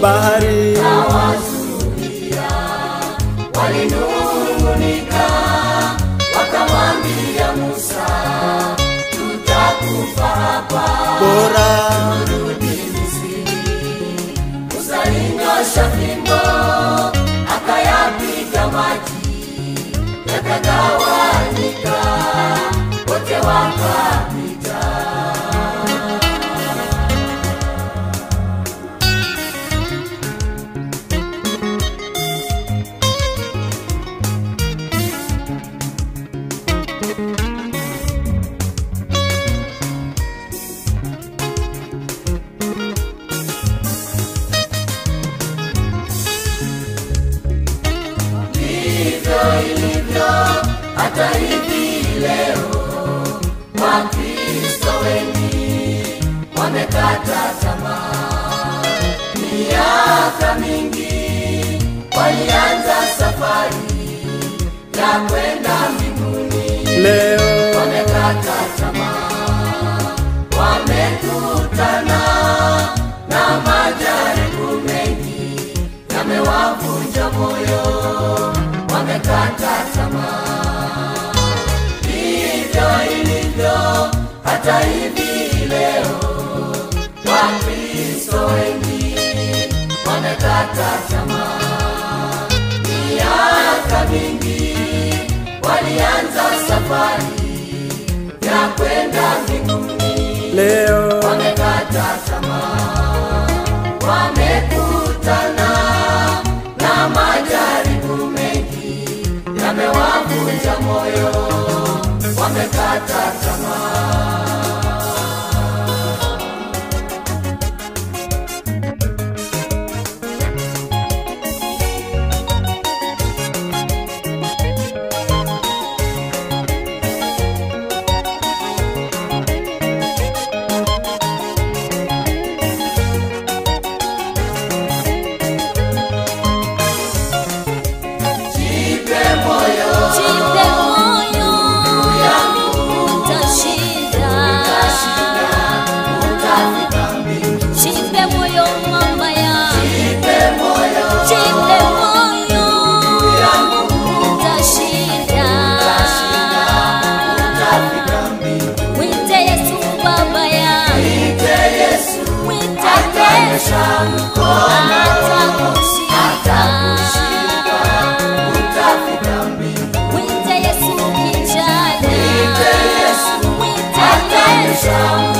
Bahari kawazuia, walinung'unika, wakamwambia Musa, tutakufa hapa, bora turudi Misri. Musa alinyosha fimbo, akayapiga maji, yakagawanyika, wote wakapita. Ilivyo hata hivi leo, Wakristo wengi wamekata tamaa. Miaka mingi walianza safari ya kwenda mbinguni, leo wamekata tamaa. Wamekutana na majaribu mengi, yamewavunja moyo, wamekata tamaa. Hivyo ilivyo hata hivi leo, Wakristo wengi wamekata tamaa. Miaka mingi walianza safari ya kwenda mbinguni, leo wamekata tamaa. Wamekutana na majaribu mengi, yamewavunja moyo, wamekata tamaa. Yesu kijana, mwite Yesu,